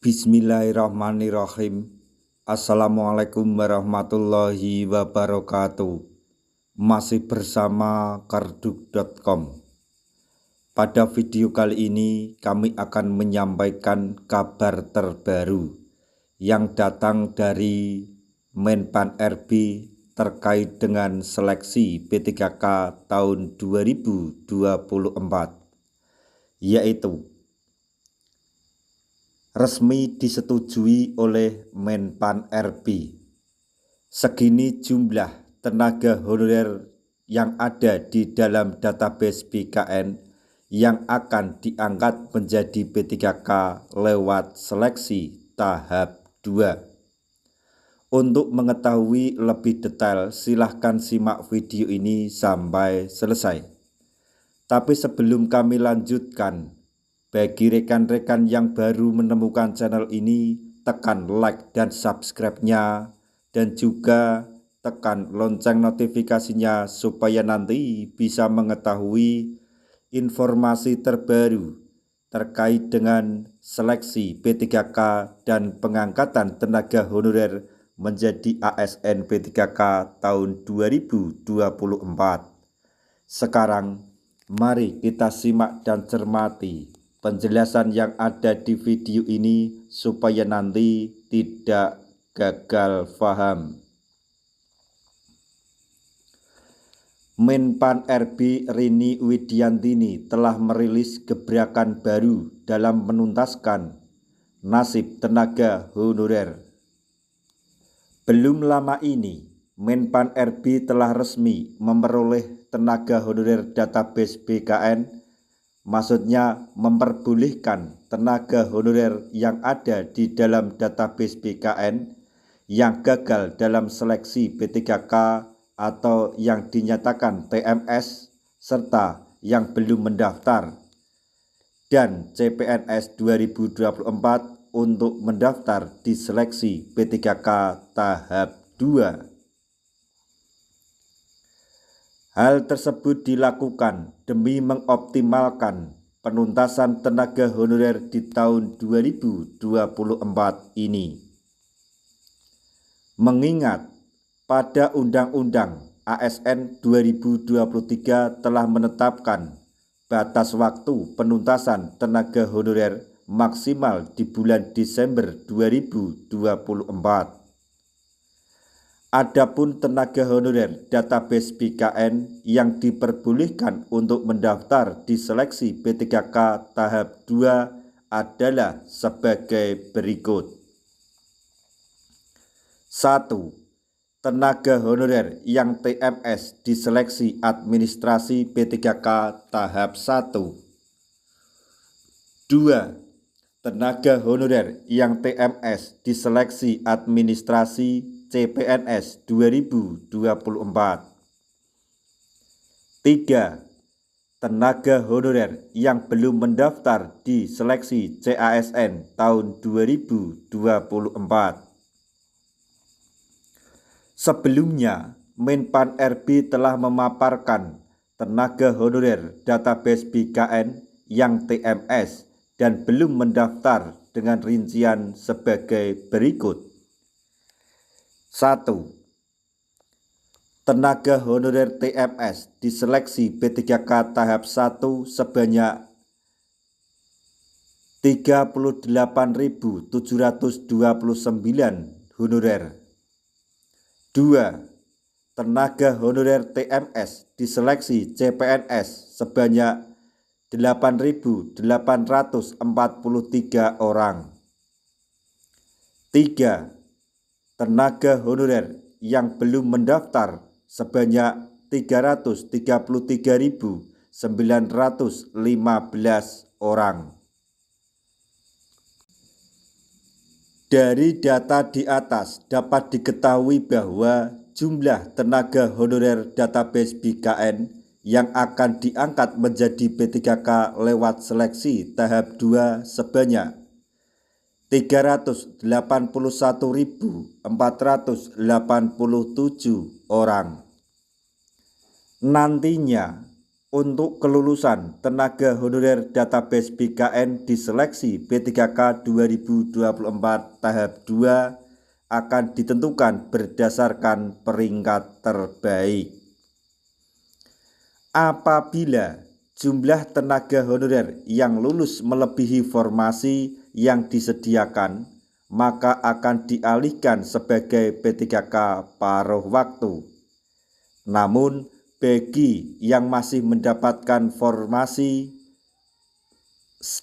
Bismillahirrahmanirrahim. Assalamualaikum warahmatullahi wabarakatuh. Masih bersama karduk.com. Pada video kali ini kami akan menyampaikan kabar terbaru yang datang dari Menpan RB terkait dengan seleksi P3K tahun 2024, yaitu resmi disetujui oleh Menpan RB. Segini jumlah tenaga honorer yang ada di dalam database BKN yang akan diangkat menjadi P3K lewat seleksi tahap 2. Untuk mengetahui lebih detail, silahkan simak video ini sampai selesai. Tapi sebelum kami lanjutkan, bagi rekan-rekan yang baru menemukan channel ini, tekan like dan subscribe-nya, dan juga tekan lonceng notifikasinya supaya nanti bisa mengetahui informasi terbaru terkait dengan seleksi P3K dan pengangkatan tenaga honorer menjadi ASN P3K tahun 2024. Sekarang, mari kita simak dan cermati penjelasan yang ada di video ini supaya nanti tidak gagal paham. Menpan RB Rini Widiantini telah merilis gebrakan baru dalam menuntaskan nasib tenaga honorer. Belum lama ini, Menpan RB telah resmi memperoleh tenaga honorer database BKN. Maksudnya memperbolehkan tenaga honorer yang ada di dalam database BKN yang gagal dalam seleksi P3K atau yang dinyatakan TMS serta yang belum mendaftar dan CPNS 2024 untuk mendaftar di seleksi P3K tahap 2. Hal tersebut dilakukan demi mengoptimalkan penuntasan tenaga honorer di tahun 2024 ini. Mengingat pada Undang-Undang ASN 2023 telah menetapkan batas waktu penuntasan tenaga honorer maksimal di bulan Desember 2024. Adapun tenaga honorer database BKN yang diperbolehkan untuk mendaftar di seleksi P3K tahap 2 adalah sebagai berikut. 1. Tenaga honorer yang TMS di seleksi administrasi P3K tahap 1. 2. Tenaga honorer yang TMS di seleksi administrasi CPNS 2024. 3. Tenaga honorer yang belum mendaftar di seleksi CASN tahun 2024. Sebelumnya, Menpan RB telah memaparkan tenaga honorer database BKN yang TMS dan belum mendaftar dengan rincian sebagai berikut. 1. Tenaga honorer TMS di seleksi P3K tahap 1 sebanyak 38.729 honorer. 2. Tenaga honorer TMS di seleksi CPNS sebanyak 8.843 orang. 3. Tenaga honorer yang belum mendaftar sebanyak 333.915 orang. Dari data di atas dapat diketahui bahwa jumlah tenaga honorer database BKN yang akan diangkat menjadi P3K lewat seleksi tahap 2 sebanyak 381.487 orang. Nantinya untuk kelulusan tenaga honorer database BKN di seleksi P3K 2024 tahap 2 akan ditentukan berdasarkan peringkat terbaik. Apabila jumlah tenaga honorer yang lulus melebihi formasi yang disediakan, maka akan dialihkan sebagai P3K paruh waktu. Namun, bagi yang masih mendapatkan formasi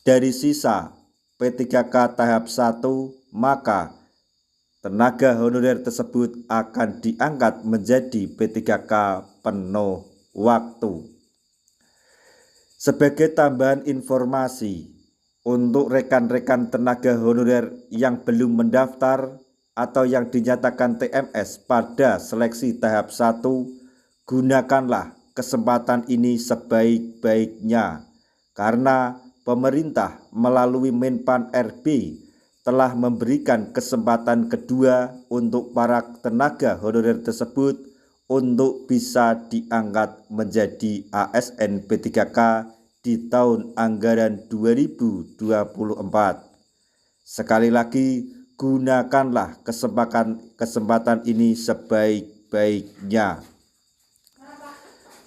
dari sisa P3K tahap 1, maka tenaga honorer tersebut akan diangkat menjadi P3K penuh waktu. Sebagai tambahan informasi, untuk rekan-rekan tenaga honorer yang belum mendaftar atau yang dinyatakan TMS pada seleksi tahap 1, gunakanlah kesempatan ini sebaik-baiknya karena pemerintah melalui Menpan RB telah memberikan kesempatan kedua untuk para tenaga honorer tersebut untuk bisa diangkat menjadi ASN P3K di tahun anggaran 2024. Sekali lagi, gunakanlah kesempatan ini sebaik-baiknya.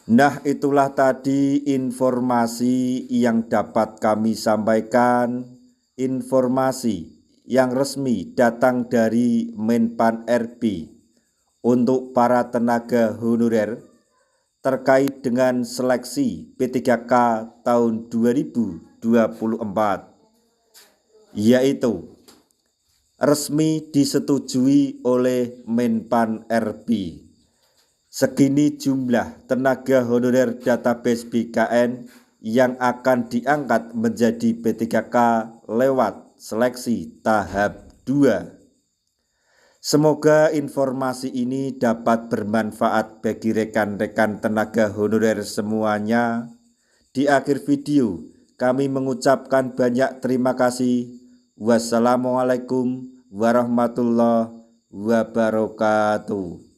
Nah, itulah tadi informasi yang dapat kami sampaikan, informasi yang resmi datang dari Menpan RB untuk para tenaga honorer terkait dengan seleksi P3K tahun 2024, yaitu resmi disetujui oleh Menpan RB. Segini jumlah tenaga honorer database BKN yang akan diangkat menjadi P3K lewat seleksi tahap 2. Semoga informasi ini dapat bermanfaat bagi rekan-rekan tenaga honorer semuanya. Di akhir video, kami mengucapkan banyak terima kasih. Wassalamualaikum warahmatullahi wabarakatuh.